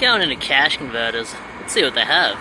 going into cash converters. Let's see what they have.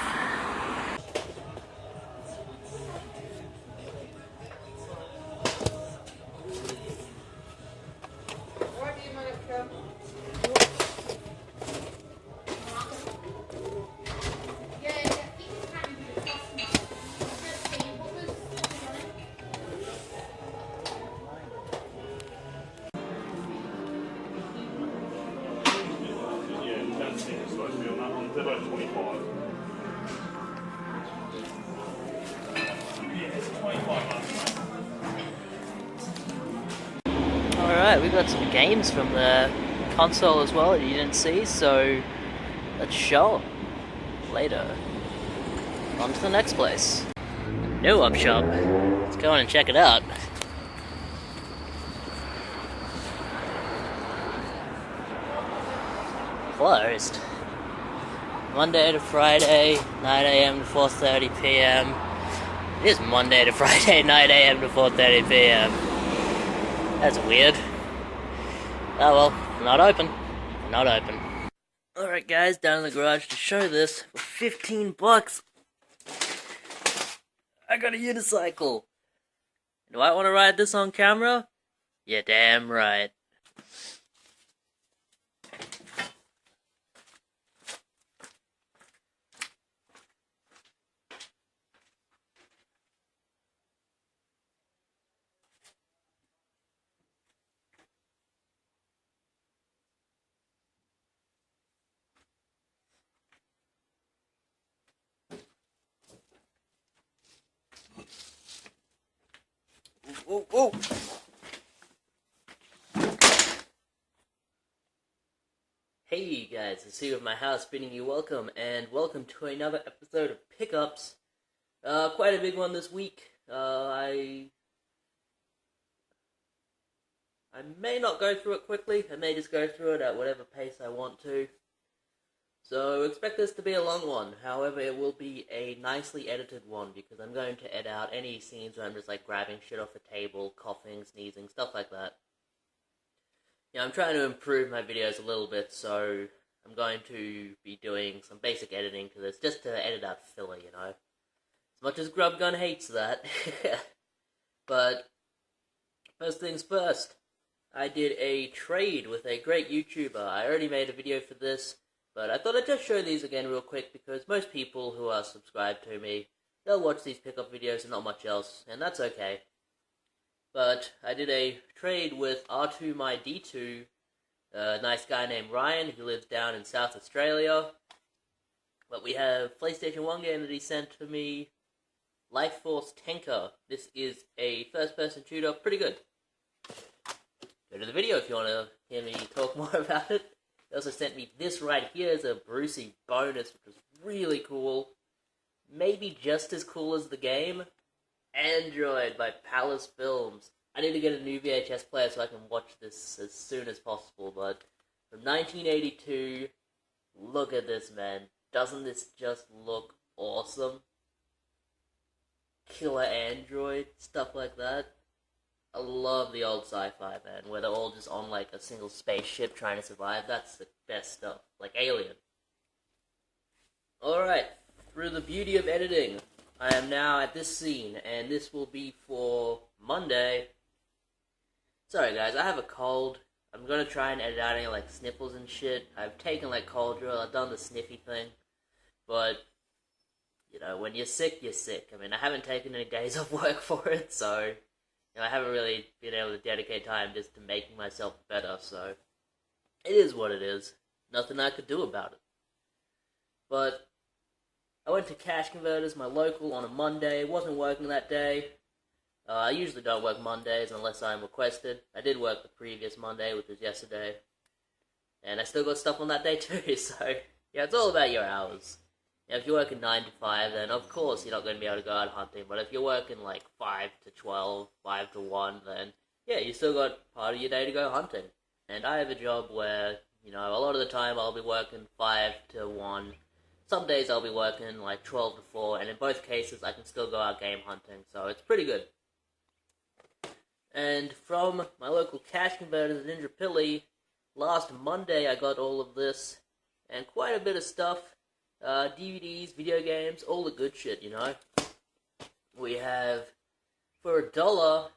They're both 25. Yeah, it's 25 months. Alright, we got some games from the console as well that you didn't see, so let's show them later. On to the next place. New up shop. Let's go in and check it out. Closed. Monday to Friday, 9 AM to 4:30 PM. It is Monday to Friday, 9 AM to 4:30 PM. That's weird. Oh well, not open. Not open. Alright guys, down in the garage to show this for 15 bucks. I got a unicycle. Do I want to ride this on camera? Yeah, damn right. Ooh, ooh. Hey guys, it's Steve of my house bidding you welcome, and welcome to another episode of Pickups. Quite a big one this week. I may not go through it quickly. I may just go through it at whatever pace I want to. So expect this to be a long one. However, it will be a nicely edited one because I'm going to edit out any scenes where I'm just like grabbing shit off the table, coughing, sneezing, stuff like that. Yeah, I'm trying to improve my videos a little bit, so I'm going to be doing some basic editing because it's just to edit out filler, you know. As much as Grubgun hates that. But first things first, I did a trade with a great YouTuber. I already made a video for this, but I thought I'd just show these again real quick because most people who are subscribed to me, they'll watch these pickup videos and not much else, and that's okay. But I did a trade with R2 my D2, a nice guy named Ryan who lives down in South Australia. But we have PlayStation 1 game that he sent to me, Life Force Tanker. This is a first-person shooter, pretty good. Go to the video if you want to hear me talk more about it. They also sent me this right here as a Brucey bonus, which was really cool. Maybe just as cool as the game. Android by Palace Films. I need to get a new VHS player so I can watch this as soon as possible, but from 1982, look at this, man. Doesn't this just look awesome? Killer Android, stuff like that. I love the old sci-fi, man, where they're all just on like a single spaceship trying to survive. That's the best stuff, like Alien. Alright, through the beauty of editing, I am now at this scene, and this will be for Monday. Sorry guys, I have a cold. I'm gonna try and edit out any like sniffles and shit. I've taken like cold drill, I've done the sniffy thing. But, you know, when you're sick, you're sick. I mean, I haven't taken any days off work for it, so, you know, I haven't really been able to dedicate time just to making myself better, so it is what it is. Nothing I could do about it. But I went to Cash Converters, my local, on a Monday. Wasn't working that day. I usually don't work Mondays unless I'm requested. I did work the previous Monday, which was yesterday. And I still got stuff on that day too, so yeah, it's all about your hours. Now, if you're working 9 to 5, then of course you're not going to be able to go out hunting. But if you're working like 5 to 12, 5 to 1, then yeah, you still got part of your day to go hunting. And I have a job where, you know, a lot of the time I'll be working 5 to 1. Some days I'll be working like 12 to 4, and in both cases I can still go out game hunting, so it's pretty good. And from my local cash converters at Indrapilli, last Monday I got all of this. and quite a bit of stuff. DVDs, video games, all the good shit, you know. We have, for $1,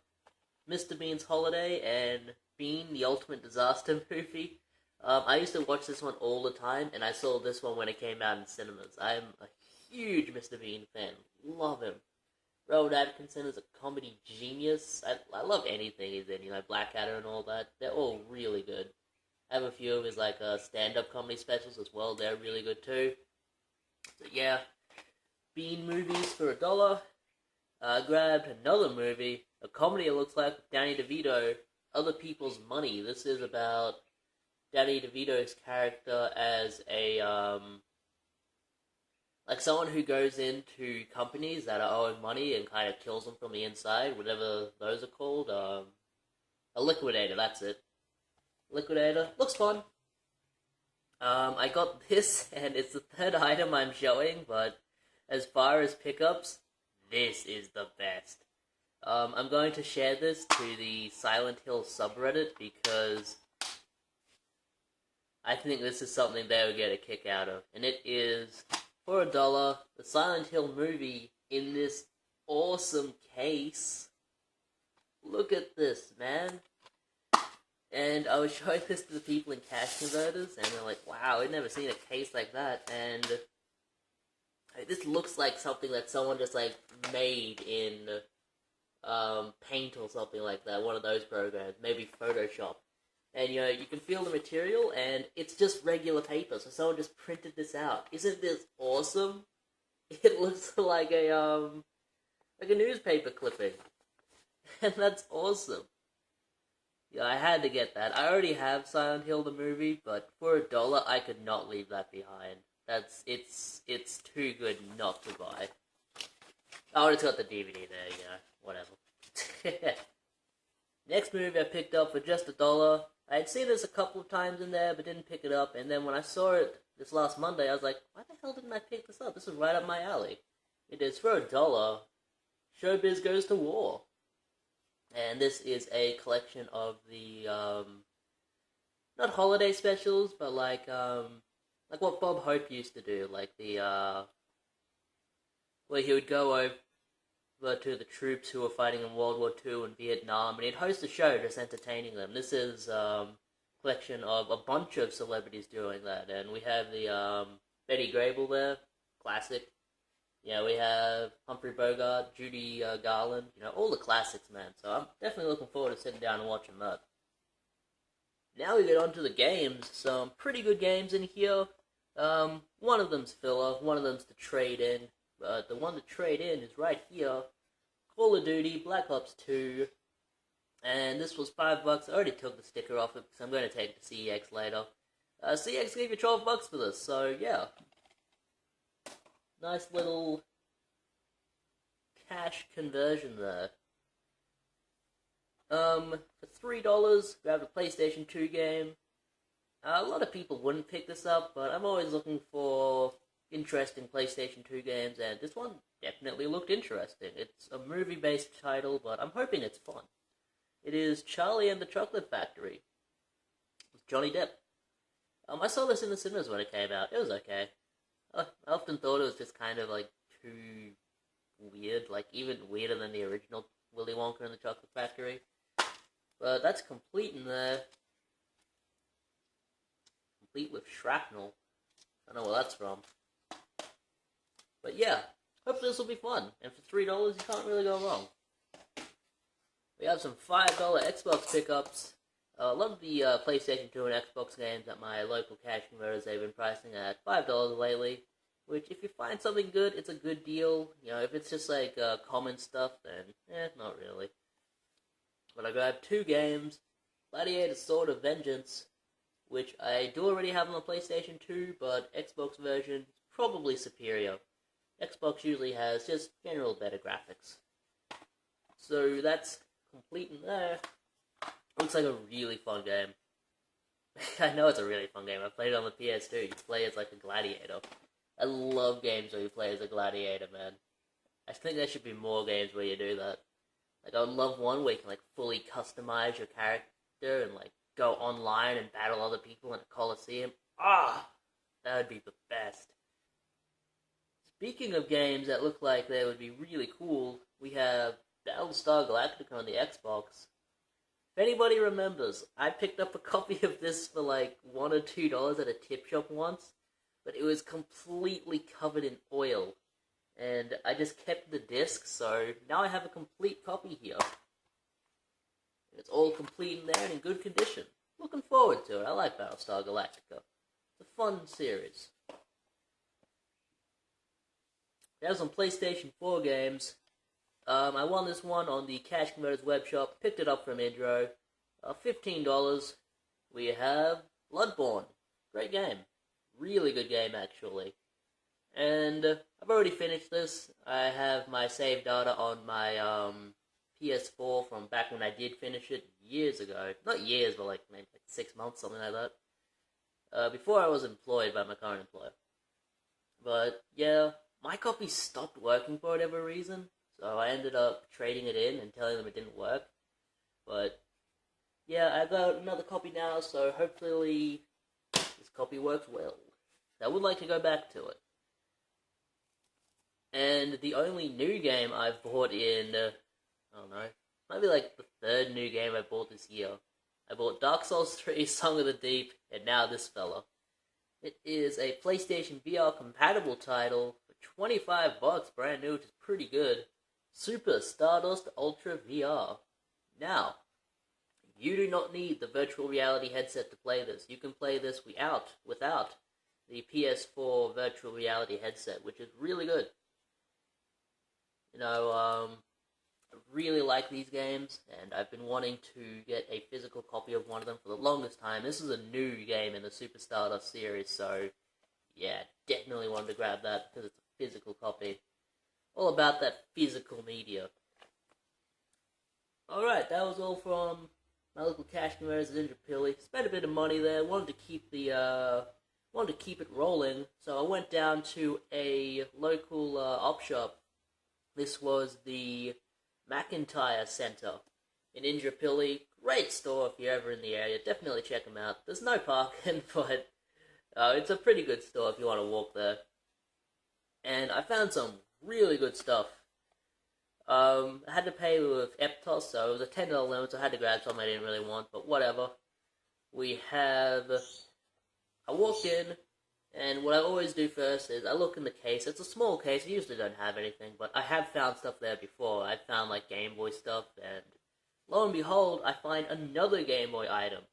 Mr. Bean's Holiday and Bean, the Ultimate Disaster movie. I used to watch this one all the time, and I saw this one when it came out in cinemas. I'm a huge Mr. Bean fan. Love him. Rowan Atkinson is a comedy genius. I love anything he's in, you know, Blackadder and all that. They're all really good. I have a few of his stand-up comedy specials as well. They're really good too. So yeah, Bean movies for $1. Grabbed another movie, a comedy it looks like, with Danny DeVito, Other People's Money. This is about Danny DeVito's character as a, like someone who goes into companies that are owing money and kind of kills them from the inside, whatever those are called. A liquidator, that's it. Liquidator. Looks fun. I got this, and it's the third item I'm showing, but as far as pickups, this is the best. I'm going to share this to the Silent Hill subreddit because I think this is something they would get a kick out of. And it is, for $1, the Silent Hill movie in this awesome case. Look at this, man. And I was showing this to the people in Cash Converters, and they're like, wow, I've never seen a case like that. And this looks like something that someone just, like, made in Paint or something like that, one of those programs, maybe Photoshop. And, you know, you can feel the material, and it's just regular paper, so someone just printed this out. Isn't this awesome? It looks like a newspaper clipping. And that's awesome. Yeah, I had to get that. I already have Silent Hill the movie, but for $1, I could not leave that behind. It's too good not to buy. Oh, it's got the DVD there, yeah, whatever. Next movie I picked up for just $1. I had seen this a couple of times in there, but didn't pick it up, and then when I saw it this last Monday, I was like, why the hell didn't I pick this up? This is right up my alley. It is for $1, Showbiz Goes to War. And this is a collection of the, not holiday specials, but like what Bob Hope used to do, like the, where he would go over to the troops who were fighting in World War II and Vietnam, and he'd host a show just entertaining them. This is a collection of a bunch of celebrities doing that, and we have the Betty Grable there, classic. Yeah, we have Humphrey Bogart, Judy Garland, you know, all the classics, man. So I'm definitely looking forward to sitting down and watching that. Now we get on to the games. Some pretty good games in here. One of them's filler, one of them's to trade in. The one to trade in is right here. Call of Duty, Black Ops 2. And this was $5. I already took the sticker off it because I'm going to take it to CEX later. CEX gave you $12 for this, so yeah. Nice little cash conversion there. For $3, grab a PlayStation 2 game. A lot of people wouldn't pick this up, but I'm always looking for interesting PlayStation 2 games, and this one definitely looked interesting. It's a movie-based title, but I'm hoping it's fun. It is Charlie and the Chocolate Factory with Johnny Depp. I saw this in the cinemas when it came out. It was okay. I often thought it was just kind of, like, too weird, like, even weirder than the original Willy Wonka and the Chocolate Factory. But that's complete in there. Complete with shrapnel. I don't know where that's from. But yeah, hopefully this will be fun. And for $3, you can't really go wrong. We have some $5 Xbox pickups. A lot of the PlayStation 2 and Xbox games at my local cash converters, they've been pricing at $5 lately. Which, if you find something good, it's a good deal. You know, if it's just like common stuff, then, not really. But I grabbed 2 games. Gladiator Sword of Vengeance, which I do already have on the PlayStation 2, but Xbox version is probably superior. Xbox usually has just general better graphics. So that's complete in there. Looks like a really fun game. I know it's a really fun game. I played it on the PS2. You play as like a gladiator. I love games where you play as a gladiator, man. I think there should be more games where you do that. Like, I would love one where you can, like, fully customize your character and, like, go online and battle other people in a coliseum. That would be the best. Speaking of games that look like they would be really cool, we have Battlestar Galactica on the Xbox. If anybody remembers, I picked up a copy of this for like $1 or $2 at a tip shop once, but it was completely covered in oil. And I just kept the disc, so now I have a complete copy here. It's all complete in there and in good condition. Looking forward to it. I like Battlestar Galactica. It's a fun series. There's some PlayStation 4 games. I won this one on the Cash Converters web shop. Picked it up from Indro. $15. We have Bloodborne. Great game. Really good game, actually. And I've already finished this. I have my save data on my PS4 from back when I did finish it years ago. Not years, but like maybe like 6 months, something like that. Before I was employed by my current employer. But yeah, my copy stopped working for whatever reason, so I ended up trading it in and telling them it didn't work. But yeah, I got another copy now, so hopefully this copy works well. I would like to go back to it. And the only new game I've bought in, I don't know, might be like the third new game I bought this year. I bought Dark Souls 3, Song of the Deep, and now this fella. It is a PlayStation VR compatible title for $25, brand new, which is pretty good. Super Stardust Ultra VR. Now, you do not need the virtual reality headset to play this. You can play this without the PS4 virtual reality headset, which is really good. You know, I really like these games, and I've been wanting to get a physical copy of one of them for the longest time. This is a new game in the Super Stardust series, so yeah, definitely wanted to grab that because it's a physical copy. All about that physical media. Alright, that was all from my local Cash Converters at Indrapilli. Spent a bit of money there, wanted to keep it rolling, so I went down to a local op shop. This was the McIntyre Center in Indrapilli. Great store if you're ever in the area. Definitely check them out. There's no parking, but it's a pretty good store if you want to walk there. And I found some really good stuff. I had to pay with Eptos, so it was a $10 limit, so I had to grab something I didn't really want, but whatever. I walked in, and what I always do first is I look in the case. It's a small case, I usually don't have anything, but I have found stuff there before. I found like Game Boy stuff, and lo and behold, I find another Game Boy item.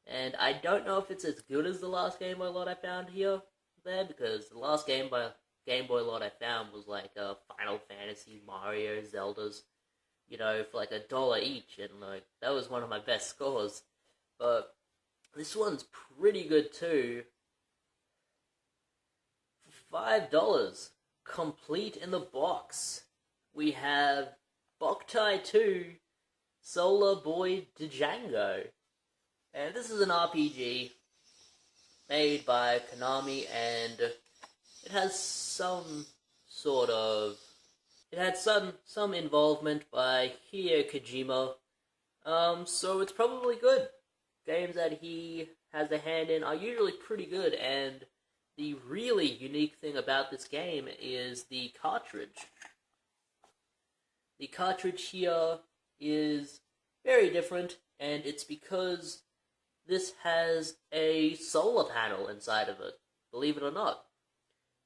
And I don't know if it's as good as the last Game Boy lot I found there, because the last Game Boy lot I found was like Final Fantasy, Mario, Zelda's, you know, for like $1 each, and like that was one of my best scores. But this one's pretty good too. For $5, complete in the box, we have Boktai 2 Solar Boy Django. And this is an RPG made by Konami, and it has some involvement by Hideo Kojima. So it's probably good. Games that he has a hand in are usually pretty good, and the really unique thing about this game is the cartridge. The cartridge here is very different, and it's because this has a solar panel inside of it, believe it or not.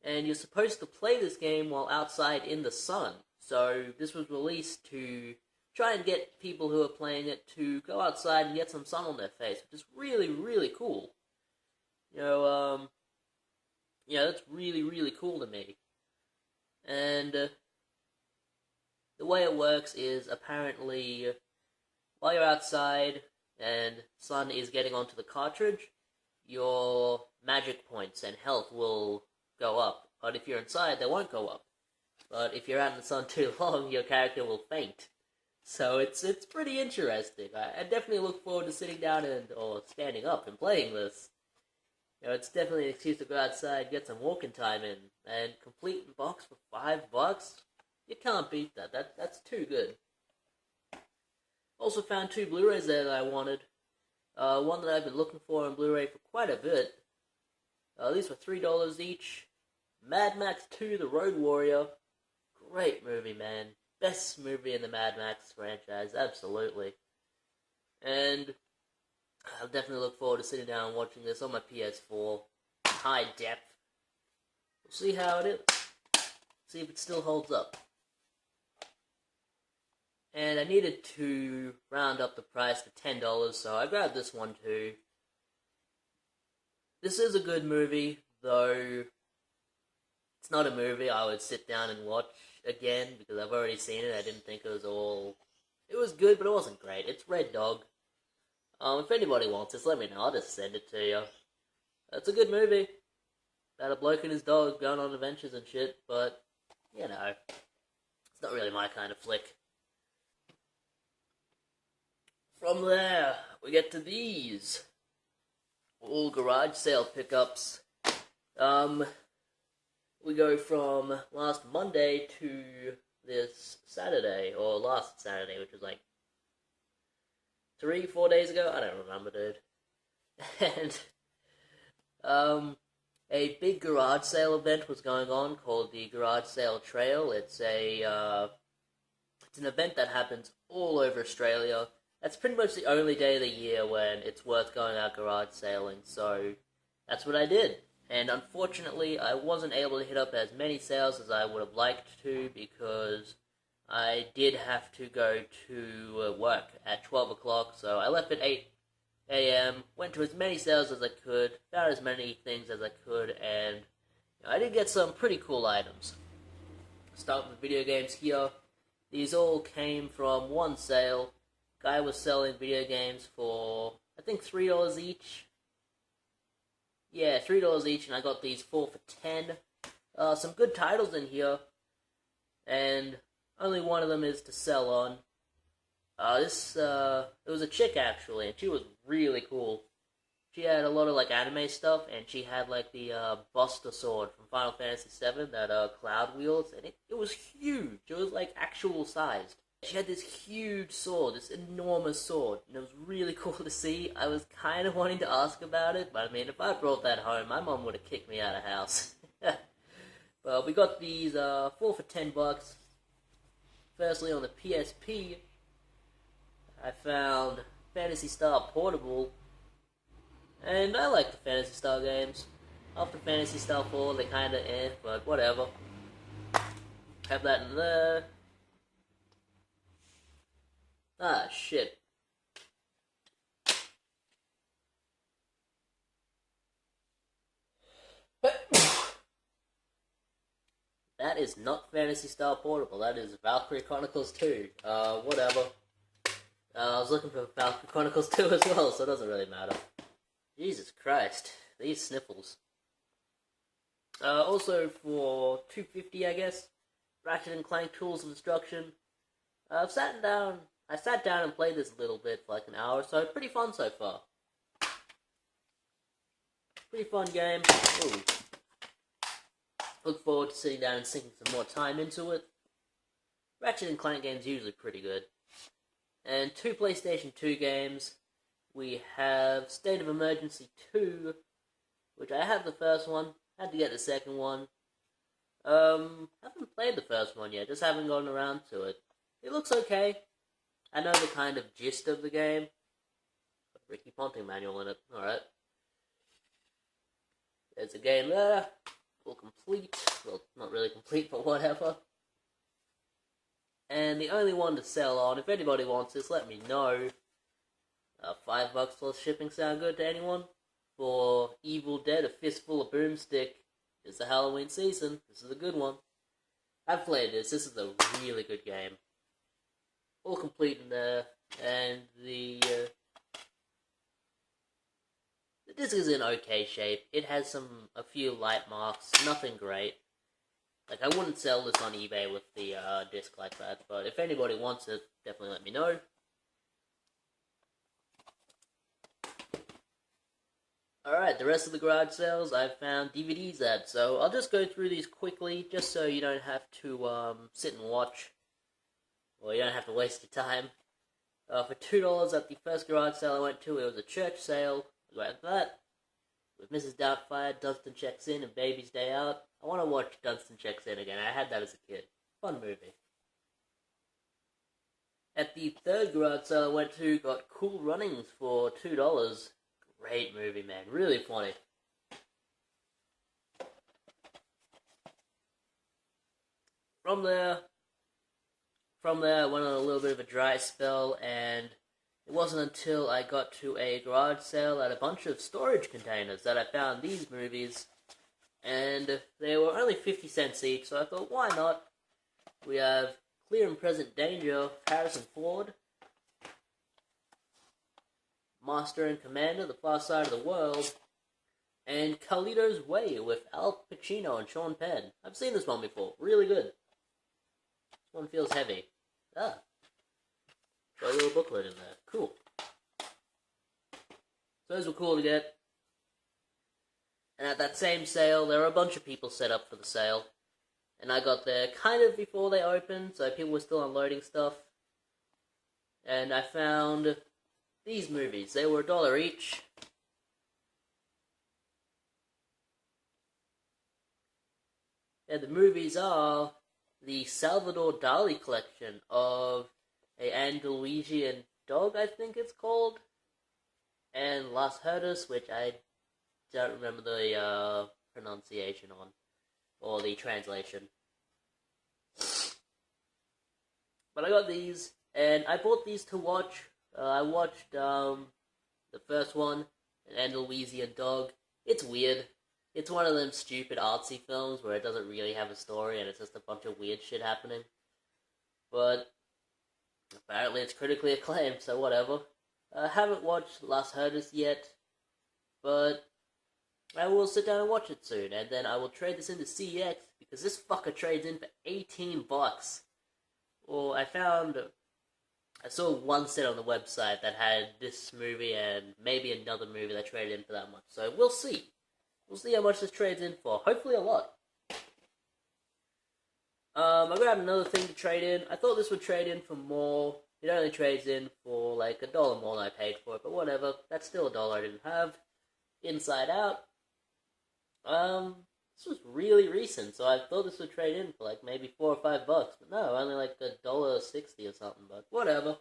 And you're supposed to play this game while outside in the sun. So this was released to try and get people who are playing it to go outside and get some sun on their face, which is really, really cool. That's really, really cool to me. And the way it works is apparently while you're outside and sun is getting onto the cartridge, your magic points and health will go up. But if you're inside, they won't go up. But if you're out in the sun too long, your character will faint. So it's pretty interesting. I definitely look forward to sitting down or standing up and playing this. It's definitely an excuse to go outside, get some walking time in, and complete the box for $5. You can't beat that. That's too good. Also found 2 Blu-rays there that I wanted. One that I've been looking for on Blu-ray for quite a bit. These were $3 each. Mad Max 2: The Road Warrior. Great movie, man. Best movie in the Mad Max franchise, absolutely. And I'll definitely look forward to sitting down and watching this on my PS4. High def. We'll see how it is. See if it still holds up. And I needed to round up the price to $10, so I grabbed this one too. This is a good movie, though it's not a movie I would sit down and watch again, because I've already seen it. I didn't think it was all... It was good, but it wasn't great. It's Red Dog. If anybody wants this, let me know. I'll just send it to you. It's a good movie. About a bloke and his dog going on adventures and shit, but, you know, it's not really my kind of flick. From there, we get to these. All garage sale pickups. We go from last Monday to this Saturday, or last Saturday, which was like 3-4 days ago. I don't remember, dude. And a big garage sale event was going on called the Garage Sale Trail. It's an event that happens all over Australia. That's pretty much the only day of the year when it's worth going out garage sailing, so that's what I did. And unfortunately, I wasn't able to hit up as many sales as I would have liked to, because I did have to go to work at 12 o'clock, so I left at 8 a.m., went to as many sales as I could, found as many things as I could, and I did get some pretty cool items. Start with the video games here. These all came from one sale. Guy was selling video games for, I think, $3 each. Yeah, $3 each, and I got these 4 for $10. Some good titles in here, and only one of them is to sell on. It was a chick, actually, and she was really cool. She had a lot of, like, anime stuff, and she had, like, the Buster Sword from Final Fantasy VII that Cloud wields, and it was huge. It was, like, actual sized. She had this huge sword, this enormous sword, and it was really cool to see. I was kind of wanting to ask about it, but I mean, if I brought that home, my mom would have kicked me out of house. Well, we got these 4 for $10. Firstly, on the PSP, I found Phantasy Star Portable, and I like the Phantasy Star games. After Phantasy Star 4, they kinda but whatever. Have that in there. Ah, shit. That is not Phantasy Star Portable. That is Valkyrie Chronicles 2. Whatever. I was looking for Valkyrie Chronicles 2 as well, so it doesn't really matter. Jesus Christ. These sniffles. Also for $2.50, I guess, Ratchet and Clank Tools of Destruction. I sat down and played this a little bit for like an hour or so. Pretty fun so far. Pretty fun game. Ooh. Look forward to sitting down and sinking some more time into it. Ratchet and Clank games are usually pretty good. And 2 PlayStation 2 games. We have State of Emergency 2, which I have the first one. Had to get the second one. Haven't played the first one yet, just haven't gotten around to it. It looks okay. I know the kind of gist of the game. Ricky Ponting manual in it, alright. There's a game there. All complete. Well, not really complete, but whatever. And the only one to sell on, if anybody wants this, let me know. $5 plus shipping sound good to anyone? For Evil Dead, A Fistful of Boomstick. It's the Halloween season. This is a good one. I've played this. This is a really good game. All complete in there. And the disc is in okay shape. It has a few light marks. Nothing great. Like, I wouldn't sell this on eBay with the disc like that. But if anybody wants it, definitely let me know. Alright, the rest of the garage sales I've found DVDs at, so I'll just go through these quickly, just so you don't have to sit and watch, or you don't have to waste your time. For $2 at the first garage sale I went to, it was a church sale, like that. with Mrs. Doubtfire, Dunstan Checks In, and Baby's Day Out. I want to watch Dunstan Checks In again. I had that as a kid. Fun movie. At the third garage sale I went to, got Cool Runnings for $2. Great movie, man. Really funny. From there, I went on a little bit of a dry spell, and it wasn't until I got to a garage sale at a bunch of storage containers that I found these movies, and they were only 50 cents each, so I thought, why not? We have Clear and Present Danger, Harrison Ford, Master and Commander, The Far Side of the World, and Carlito's Way with Al Pacino and Sean Penn. I've seen this one before. Really good. This one feels heavy. Ah. Got a little booklet in there. Cool. So those were cool to get. And at that same sale, there were a bunch of people set up for the sale. And I got there kind of before they opened, so people were still unloading stuff. And I found these movies. They were $1 each. And the movies are the Salvador Dali collection of a Andalusian dog, I think it's called, and Las Herdas, which I don't remember the pronunciation on, or the translation. But I got these, and I bought these to watch. I watched the first one, An Andalusian Dog. It's weird. It's one of them stupid artsy films where it doesn't really have a story and it's just a bunch of weird shit happening. But apparently it's critically acclaimed, so whatever. I haven't watched Las Herdas yet, but I will sit down and watch it soon, and then I will trade this into CX, because this fucker trades in for $18. Well, I saw one set on the website that had this movie and maybe another movie that traded in for that much, so we'll see. We'll see how much this trades in for. Hopefully a lot. I grabbed another thing to trade in. I thought this would trade in for more. It only trades in for like $1 more than I paid for it, but whatever. That's still $1 I didn't have. Inside Out. This was really recent, so I thought this would trade in for like maybe $4 or $5, but no, only like $1.60 or something, but whatever.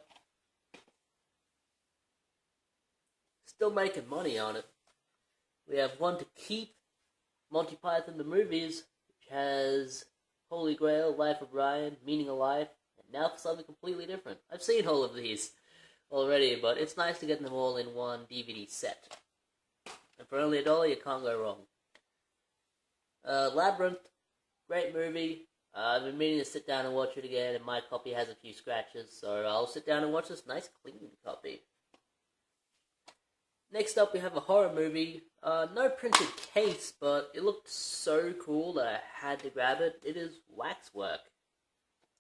Still making money on it. We have One to Keep, Monty Python the Movies, which has Holy Grail, Life of Brian, Meaning of Life, and now for something completely different. I've seen all of these already, but it's nice to get them all in one DVD set. And for only $1, you can't go wrong. Labyrinth, great movie. I've been meaning to sit down and watch it again, and my copy has a few scratches, so I'll sit down and watch this nice, clean copy. Next up, we have a horror movie. No printed case, but it looked so cool that I had to grab it. It is Waxwork.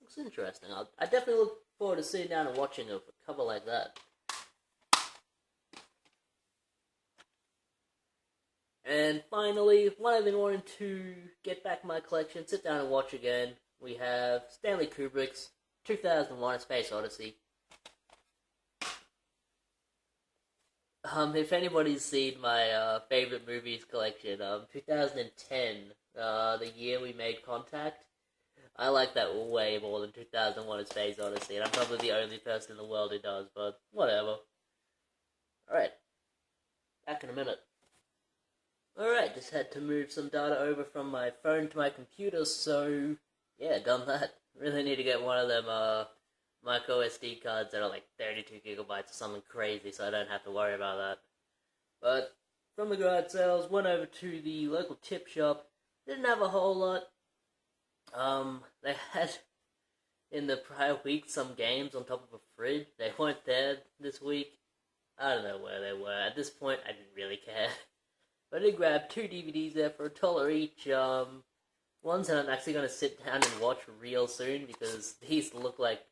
Looks interesting. I definitely look forward to sitting down and watching a cover like that. And finally, one I've been wanting to get back in my collection, sit down and watch again, we have Stanley Kubrick's 2001: A Space Odyssey. If anybody's seen my favorite movies collection, 2010, the year we made contact, I like that way more than 2001: A Space Odyssey, and I'm probably the only person in the world who does, but whatever. Alright, back in a minute. Alright, just had to move some data over from my phone to my computer, so yeah, done that. Really need to get one of them micro SD cards that are like 32 gigabytes or something crazy, so I don't have to worry about that. But from the garage sales, went over to the local chip shop. Didn't have a whole lot. They had in the prior week some games on top of a fridge. They weren't there this week. I don't know where they were. At this point, I didn't really care. But I did grab 2 DVDs there for $1 each. Ones that I'm actually going to sit down and watch real soon, because these look like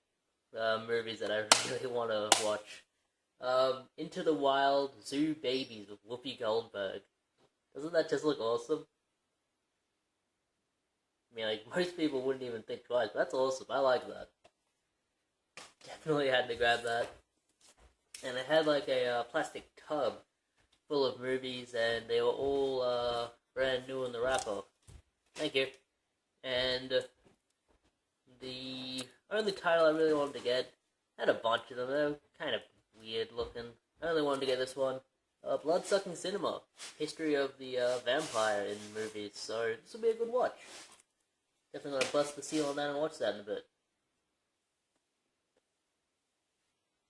movies that I really want to watch. Into the Wild, Zoo Babies with Whoopi Goldberg. Doesn't that just look awesome? I mean, like, most people wouldn't even think twice, but that's awesome. I like that. Definitely had to grab that. And it had like a plastic tub full of movies, and they were all brand new in the wrapper. Thank you. And the only title I really wanted to get, I had a bunch of them, they were kind of weird looking. I only wanted to get this one. Blood-Sucking Cinema, history of the vampire in movies, so this will be a good watch. Definitely gonna bust the seal on that and watch that in a bit.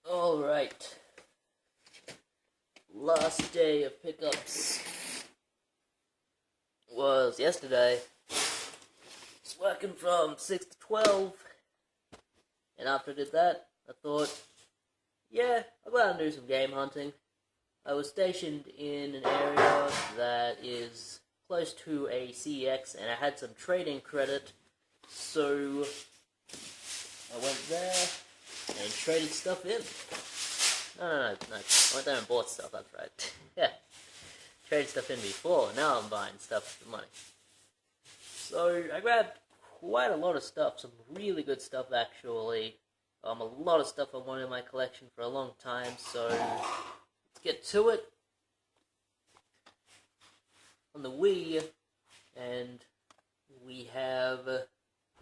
Alright. Last day of pickups was yesterday. Was working from 6 to 12, and after I did that, I thought, yeah, I'll go out and do some game hunting. I was stationed in an area that is close to a CEX, and I had some trading credit, so I went there and traded stuff in. No. I went there and bought stuff, that's right. Yeah. Traded stuff in before, now I'm buying stuff with the money. So, I grabbed quite a lot of stuff, some really good stuff actually. A lot of stuff I wanted in my collection for a long time, so let's get to it. On the Wii, and we have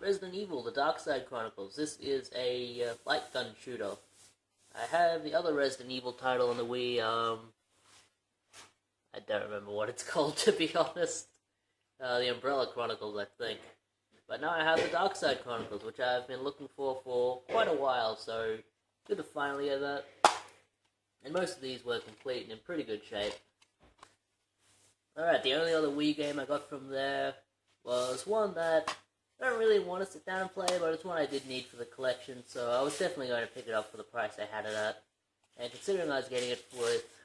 Resident Evil, The Dark Side Chronicles. This is a light gun shooter. I have the other Resident Evil title on the Wii, I don't remember what it's called, to be honest. The Umbrella Chronicles, I think. But now I have the Dark Side Chronicles, which I've been looking for quite a while, so good to finally get that. And most of these were complete and in pretty good shape. Alright, the only other Wii game I got from there was one that I don't really want to sit down and play, but it's one I did need for the collection, so I was definitely going to pick it up for the price I had it at. And considering I was getting it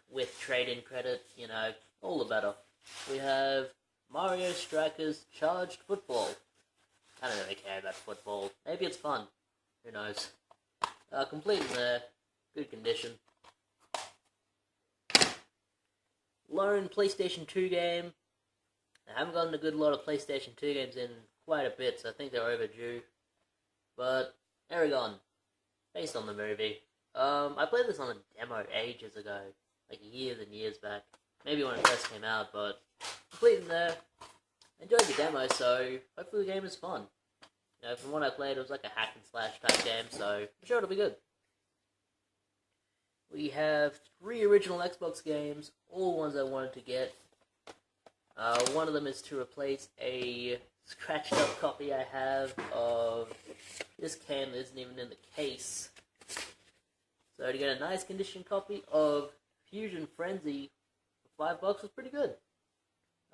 with trade-in credit, you know, all the better. We have Mario Strikers Charged Football. I don't really care about football. Maybe it's fun. Who knows? Complete in there. Good condition. Lone PlayStation 2 game. I haven't gotten a good lot of PlayStation 2 games in quite a bit, so I think they're overdue. But, Aragon. Based on the movie. I played this on a demo ages ago. Like years and years back. Maybe when it first came out, but complete in there. Enjoyed the demo, so hopefully the game is fun. You know, from what I played, it was like a hack and slash type game, so I'm sure it'll be good. We have 3 original Xbox games, all ones I wanted to get. One of them is to replace a scratched up copy I have of this game that isn't even in the case. So to get a nice condition copy of Fusion Frenzy for $5 was pretty good.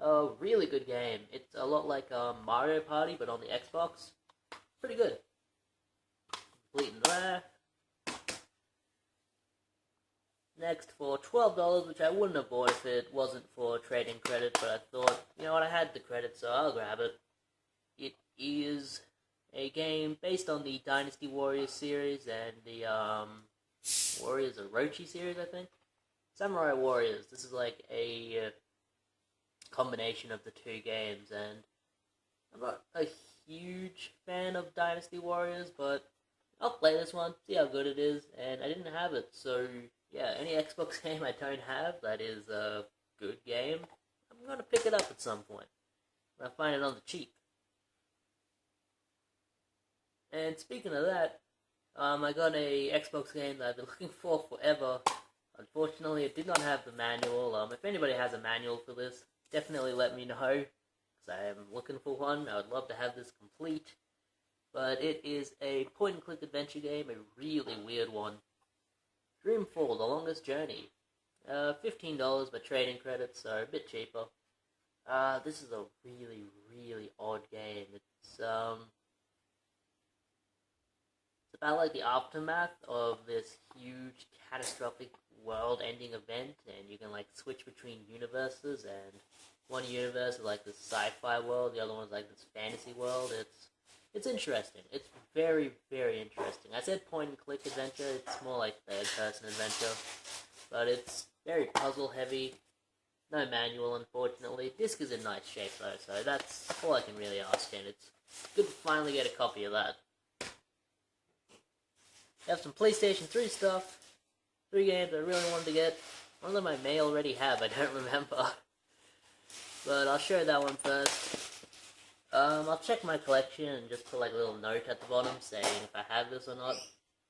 A really good game. It's a lot like Mario Party, but on the Xbox. Pretty good. Complete in there. Next, for $12, which I wouldn't have bought if it wasn't for trading credit, but I thought, you know what, I had the credit, so I'll grab it. It is a game based on the Dynasty Warriors series and the Warriors Orochi series, I think. Samurai Warriors. This is like a combination of the 2 games, and I'm not a huge fan of Dynasty Warriors, but I'll play this one, see how good it is, and I didn't have it, so yeah, any Xbox game I don't have that is a good game, I'm going to pick it up at some point, when I find it on the cheap. And speaking of that, I got a Xbox game that I've been looking for forever. Unfortunately, it did not have the manual. If anybody has a manual for this, definitely let me know, because I am looking for one. I would love to have this complete. But it is a point-and-click adventure game, a really weird one. Dreamfall, The Longest Journey. $15, but trading credits are a bit cheaper. This is a really, really odd game. It's about like the aftermath of this huge, catastrophic world-ending event, and you can like switch between universes, and one universe is like this sci-fi world, the other one's like this fantasy world. It's interesting. It's very, very interesting. I said point-and-click adventure, it's more like third-person adventure, but it's very puzzle-heavy. No manual, unfortunately. Disc is in nice shape, though, so that's all I can really ask, and it's good to finally get a copy of that. We have some PlayStation 3 stuff. 3 games I really wanted to get. One of them I may already have, I don't remember. But I'll show that one first. I'll check my collection and just put like a little note at the bottom saying if I have this or not.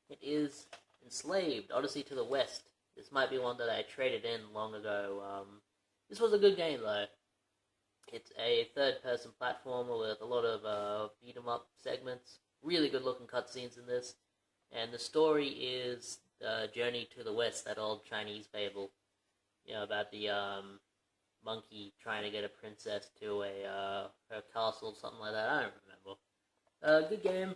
It is Enslaved, Odyssey to the West. This might be one that I traded in long ago. This was a good game though. It's a third-person platformer with a lot of beat-em-up segments. Really good-looking cutscenes in this. And the story is the Journey to the West, that old Chinese fable. You know, about the monkey trying to get a princess to her castle, something like that. I don't remember. Good game.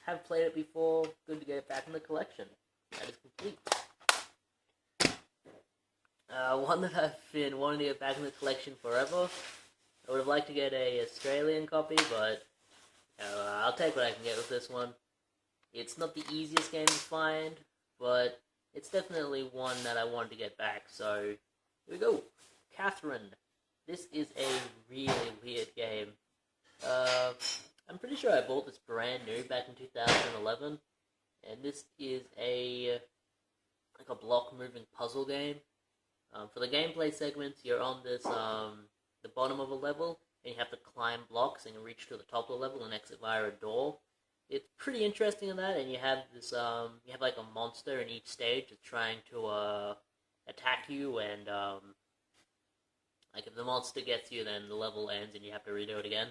Have played it before. Good to get it back in the collection. That is complete. One that I've been wanting to get back in the collection forever. I would have liked to get a Australian copy, but I'll take what I can get with this one. It's not the easiest game to find, but it's definitely one that I wanted to get back, so here we go. Catherine. This is a really weird game. I'm pretty sure I bought this brand new back in 2011, and this is a block moving puzzle game. For the gameplay segments, you're on this the bottom of a level, and you have to climb blocks and reach to the top of the level and exit via a door. It's pretty interesting in that, and you have this you have like a monster in each stage that's trying to attack you, and like if the monster gets you, then the level ends and you have to redo it again.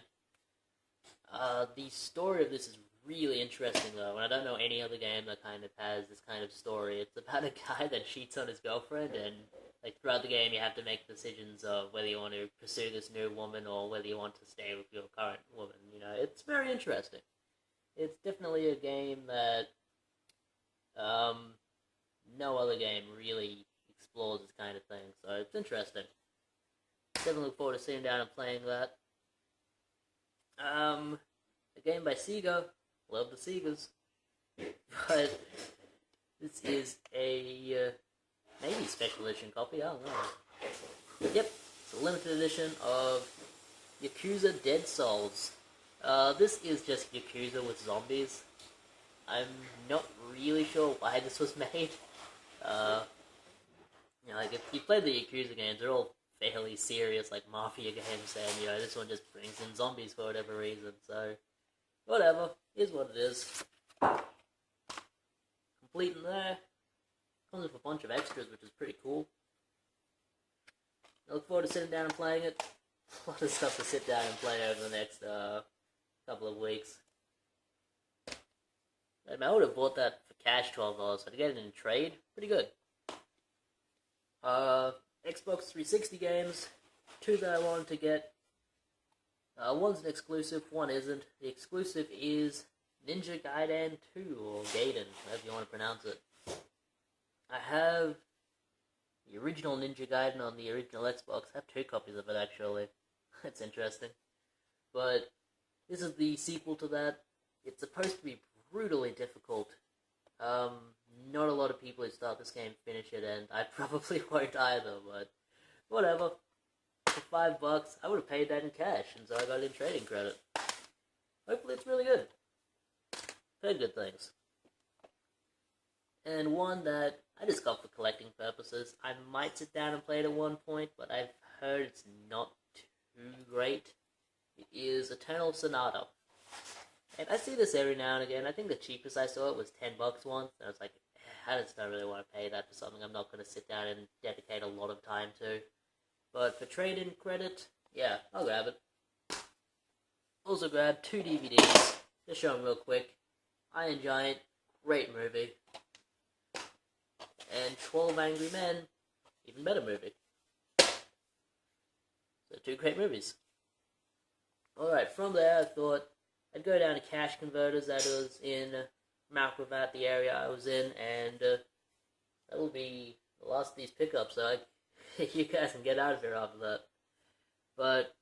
The story of this is really interesting though, and I don't know any other game that kind of has this kind of story. It's about a guy that cheats on his girlfriend, and like throughout the game you have to make decisions of whether you want to pursue this new woman or whether you want to stay with your current woman. You know, it's very interesting. It's definitely a game that no other game really explores this kind of thing, so it's interesting. Definitely look forward to sitting down and playing that. A game by Sega. Love the Segas. But this is a maybe special edition copy, I don't know. Yep, it's a limited edition of Yakuza Dead Souls. This is just Yakuza with zombies. I'm not really sure why this was made. You know, like if you play the Yakuza games, they're all fairly serious, like Mafia games, and you know, this one just brings in zombies for whatever reason, so whatever, is what it is. Complete in there. Comes with a bunch of extras, which is pretty cool. I look forward to sitting down and playing it. A lot of stuff to sit down and play over the next couple of weeks. I would have bought that for cash, $12, so to get it in trade, pretty good. Xbox 360 games, two that I wanted to get. One's an exclusive, one isn't. The exclusive is Ninja Gaiden 2, or Gaiden, however you want to pronounce it. I have the original Ninja Gaiden on the original Xbox. I have 2 copies of it, actually. That's interesting. But this is the sequel to that. It's supposed to be brutally difficult. Not a lot of people who start this game finish it, and I probably won't either, but whatever. For $5, I would have paid that in cash, and so I got it in trading credit. Hopefully it's really good. Heard good things. And one that I just got for collecting purposes. I might sit down and play it at one point, but I've heard it's not too great. It is Eternal Sonata. And I see this every now and again. I think the cheapest I saw it was $10 once, and I was like, I just don't really want to pay that for something I'm not going to sit down and dedicate a lot of time to. But for trade-in credit, yeah, I'll grab it. Also grabbed 2 DVDs. Just show them real quick. Iron Giant, great movie. And 12 Angry Men, even better movie. So 2 great movies. Alright, from there I thought I'd go down to Cash Converters that was in Malcravat, the area I was in, and that will be the last of these pickups, so you guys can get out of here after that. But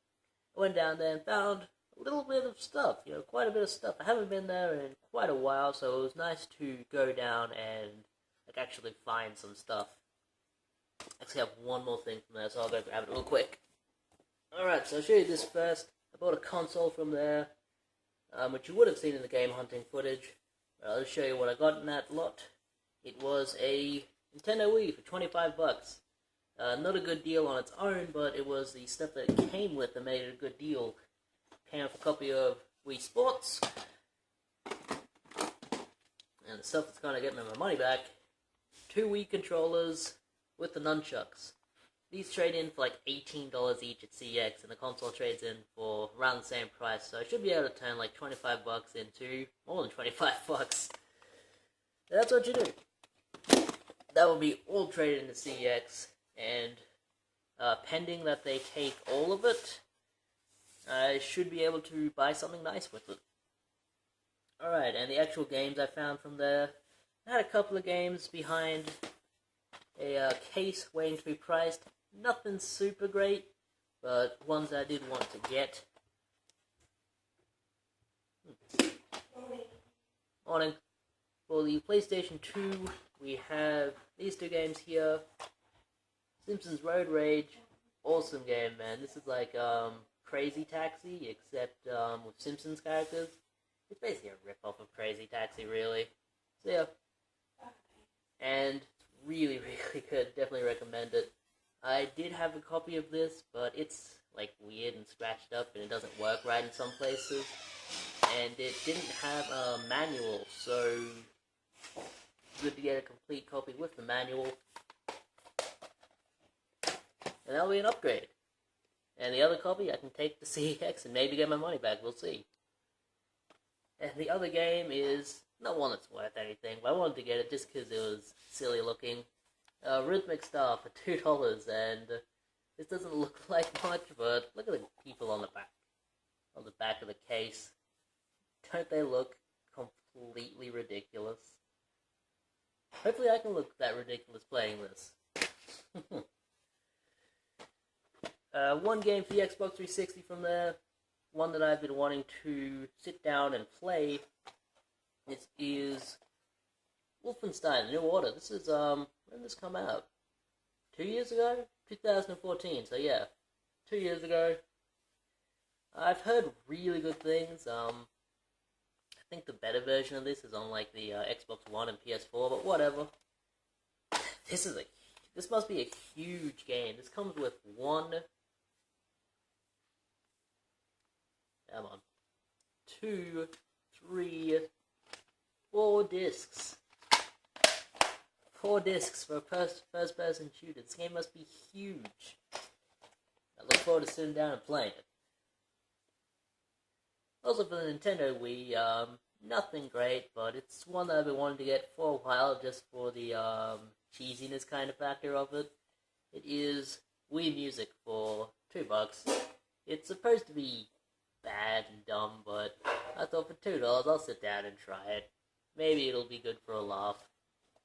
I went down there and found a little bit of stuff, you know, quite a bit of stuff. I haven't been there in quite a while, so it was nice to go down and like actually find some stuff. Actually, I have one more thing from there, so I'll go grab it real quick. Alright, so I'll show you this first. I bought a console from there, which you would have seen in the game hunting footage. But I'll just show you what I got in that lot. It was a Nintendo Wii for $25. Not a good deal on its own, but it was the stuff that it came with that made it a good deal. Came with a copy of Wii Sports, and the stuff that's going to get me my money back, 2 Wii controllers with the nunchucks. These trade in for like $18 each at CX, and the console trades in for around the same price, so I should be able to turn like 25 bucks into more than 25 bucks. That's what you do. That will be all traded into CX, and pending that they take all of it, I should be able to buy something nice with it. Alright, and the actual games I found from there, I had a couple of games behind a case waiting to be priced. Nothing super great, but ones I did want to get. Morning. For the PlayStation 2, we have these 2 games here. Simpsons Road Rage. Awesome game, man. This is like Crazy Taxi, except with Simpsons characters. It's basically a rip-off of Crazy Taxi, really. So yeah. And it's really, really good. Definitely recommend it. I did have a copy of this, but it's like weird and scratched up, and it doesn't work right in some places. And it didn't have a manual, so good to get a complete copy with the manual. And that'll be an upgrade. And the other copy I can take to CX and maybe get my money back, we'll see. And the other game is not one that's worth anything, but I wanted to get it just because it was silly looking. Rhythmic Star for $2, and this doesn't look like much, but look at the people on the back of the case. Don't they look completely ridiculous? Hopefully I can look that ridiculous playing this. One game for the Xbox 360 from there, one that I've been wanting to sit down and play. This is Wolfenstein: New Order. This is, when did this come out? 2 years ago? 2014, so yeah, 2 years ago. I've heard really good things. I think the better version of this is on like the Xbox One and PS4, but whatever. This must be a huge game. This comes with 2, 3, 4 discs. 4 discs for a first-person shooter. This game must be huge. I look forward to sitting down and playing it. Also for the Nintendo Wii, nothing great, but it's one that I've been wanting to get for a while, just for the cheesiness kind of factor of it. It is Wii Music for $2. It's supposed to be bad and dumb, but I thought for $2 I'll sit down and try it. Maybe it'll be good for a laugh.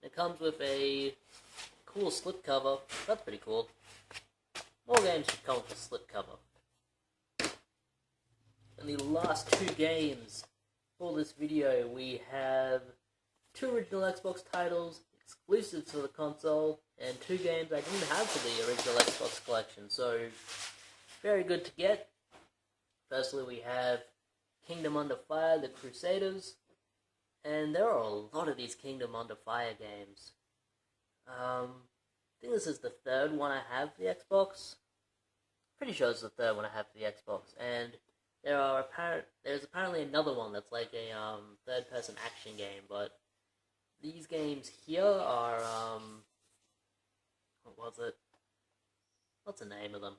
It comes with a cool slipcover. That's pretty cool. More games should come with a slipcover. And the last 2 games for this video, we have 2 original Xbox titles, exclusives for the console, and 2 games I didn't have for the original Xbox collection, so very good to get. Firstly, we have Kingdom Under Fire: The Crusaders, and there are a lot of these Kingdom Under Fire games. I think this is the 3rd one I have for the Xbox. Pretty sure it's the 3rd one I have for the Xbox, and there's apparently another one that's like a third-person action game, but these games here are, what was it? What's the name of them?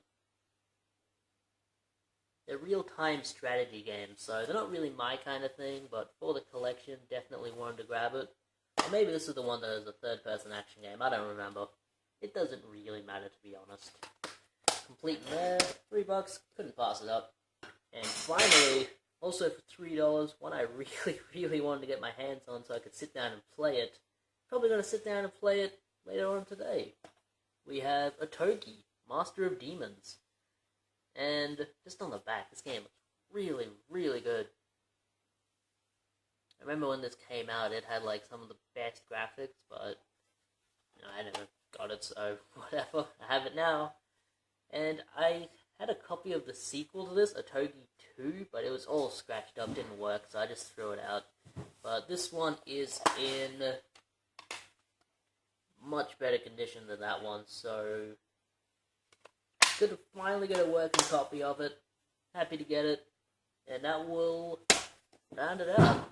They're real-time strategy games, so they're not really my kind of thing, but for the collection, definitely wanted to grab it. Or maybe this is the one that is a third-person action game, I don't remember. It doesn't really matter, to be honest. Complete in there, $3, couldn't pass it up. And finally, also for $3, one I really, really wanted to get my hands on so I could sit down and play it. Probably going to sit down and play it later on today. We have Otogi, Master of Demons. And just on the back, this game looks really, really good. I remember when this came out, it had like some of the best graphics, but you know, I never got it, so whatever. I have it now. And I had a copy of the sequel to this, Otogi 2, but it was all scratched up, didn't work, so I just threw it out. But this one is in much better condition than that one, so good to finally get a working copy of it. Happy to get it. And that will round it out.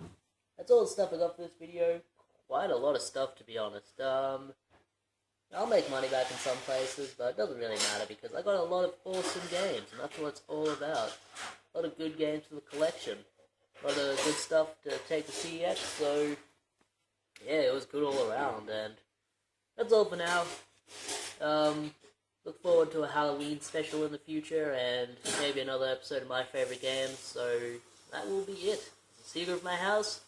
That's all the stuff I got for this video. Quite a lot of stuff, to be honest. I'll make money back in some places, but it doesn't really matter because I got a lot of awesome games, and that's what it's all about. A lot of good games for the collection. A lot of good stuff to take to CEX, so yeah, it was good all around, and that's all for now. Look forward to a Halloween special in the future, and maybe another episode of my favorite games, so that will be it. See you at my house.